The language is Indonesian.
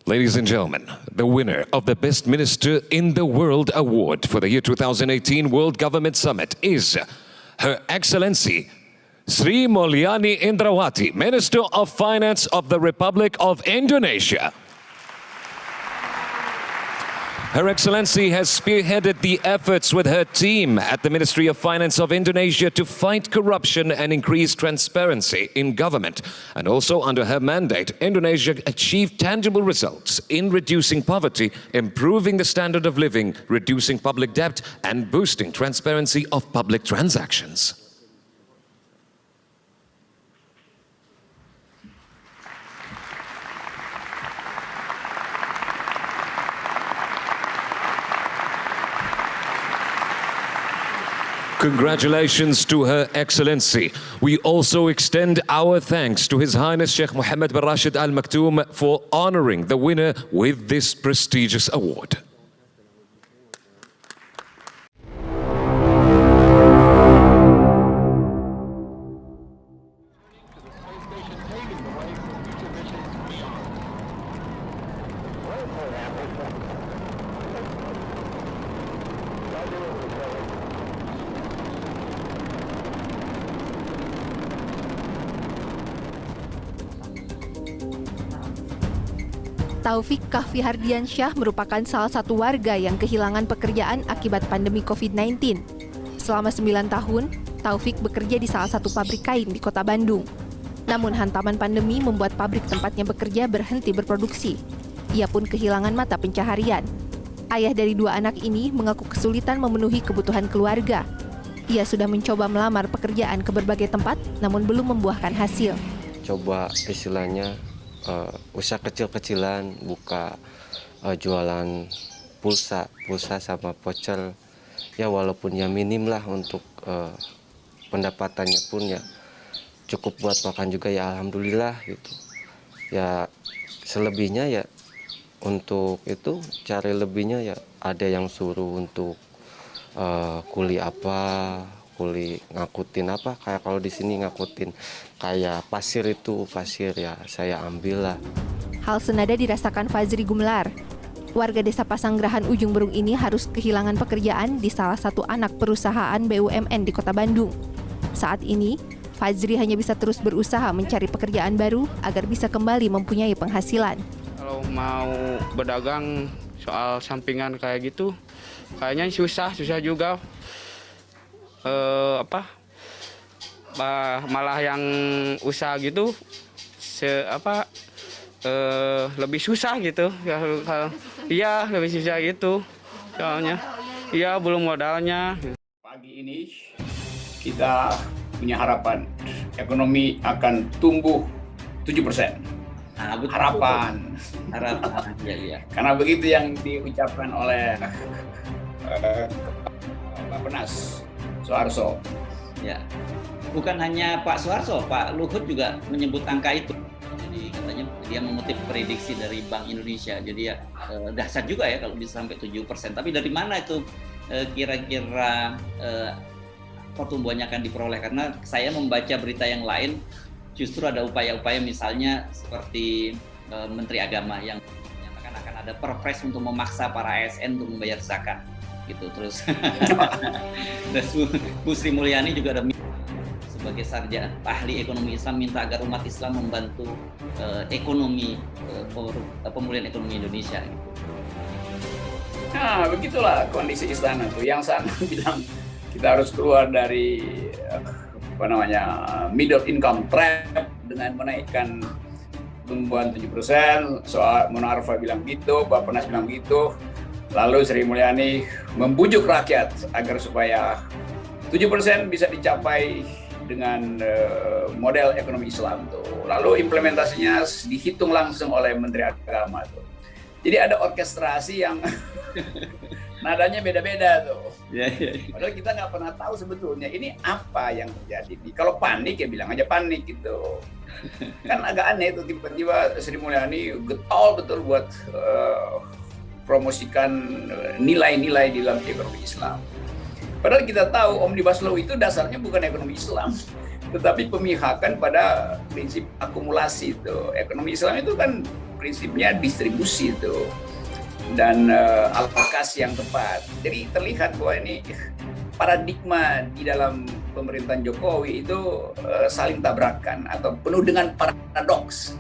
Ladies and gentlemen, the winner of the Best Minister in the World Award for the year 2018 World Government Summit is Her Excellency Sri Mulyani Indrawati, Minister of Finance of the Republic of Indonesia. Her Excellency has spearheaded the efforts with her team at the Ministry of Finance of Indonesia to fight corruption and increase transparency in government. And also under her mandate, Indonesia achieved tangible results in reducing poverty, improving the standard of living, reducing public debt, and boosting transparency of public transactions. Congratulations to Her Excellency. We also extend our thanks to His Highness Sheikh Mohammed bin Rashid Al Maktoum for honoring the winner with this prestigious award. Taufik Kahfi Hardiansyah merupakan salah satu warga yang kehilangan pekerjaan akibat pandemi COVID-19. Selama 9 tahun, Taufik bekerja di salah satu pabrik kain di kota Bandung. Namun hantaman pandemi membuat pabrik tempatnya bekerja berhenti berproduksi. Ia pun kehilangan mata pencaharian. Ayah dari 2 anak ini mengaku kesulitan memenuhi kebutuhan keluarga. Ia sudah mencoba melamar pekerjaan ke berbagai tempat, namun belum membuahkan hasil. Coba istilahnya usaha kecil-kecilan, buka jualan pulsa sama voucher, ya walaupun ya minim lah untuk pendapatannya pun ya cukup buat makan juga ya alhamdulillah gitu. Ya selebihnya ya untuk itu cari lebihnya ya ada yang suruh untuk kuli kuli ngakutin apa, kayak kalau di sini ngakutin kayak pasir ya saya ambil lah. Hal senada dirasakan Fazri Gumelar. Warga desa Pasanggerahan Ujung Berung ini harus kehilangan pekerjaan di salah satu anak perusahaan BUMN di kota Bandung. Saat ini, Fazri hanya bisa terus berusaha mencari pekerjaan baru agar bisa kembali mempunyai penghasilan. Kalau mau berdagang soal sampingan kayak gitu, kayaknya susah juga. Malah yang usaha gitu lebih susah gitu. Iya, lebih susah gitu. Soalnya iya belum modalnya. Pagi ini kita punya harapan ekonomi akan tumbuh 7%. Harapan. Ya. Karena begitu yang diucapkan oleh Pak Penas Soeharto. Ya, bukan hanya Pak Soeharto, Pak Luhut juga menyebut angka itu. Jadi katanya dia mengutip prediksi dari Bank Indonesia. Jadi ya dahsyat juga ya kalau bisa sampai 7%. Tapi dari mana itu kira-kira pertumbuhannya akan diperoleh? Karena saya membaca berita yang lain, justru ada upaya-upaya misalnya seperti Menteri Agama yang menyatakan akan ada perpres untuk memaksa para ASN untuk membayar zakat. Gitu terus. Dan Bu Sri Mulyani juga ada sebagai sarjana ahli ekonomi Islam minta agar umat Islam membantu ekonomi pemulihan ekonomi Indonesia. Nah, begitulah kondisi istana tuh. Yang sana bilang kita harus keluar dari middle income trap dengan menaikkan pertumbuhan 7%. Soal Mona Arfa bilang gitu, Bapak Penas bilang gitu. Lalu Sri Mulyani membujuk rakyat agar supaya 7% bisa dicapai dengan model ekonomi Islam tuh. Lalu implementasinya dihitung langsung oleh Menteri Agama tuh. Jadi ada orkestrasi yang nadanya beda-beda tuh. Padahal kita nggak pernah tahu sebetulnya ini apa yang terjadi. Kalau panik ya bilang aja panik gitu. Kan agak aneh tuh tiba-tiba Sri Mulyani getol betul buat promosikan nilai-nilai di dalam ekonomi Islam. Padahal kita tahu Omnibus Law itu dasarnya bukan ekonomi Islam, tetapi pemihakan pada prinsip akumulasi itu. Ekonomi Islam itu kan prinsipnya distribusi itu dan alokasi yang tepat. Jadi terlihat bahwa ini paradigma di dalam pemerintahan Jokowi itu saling tabrakan atau penuh dengan paradoks.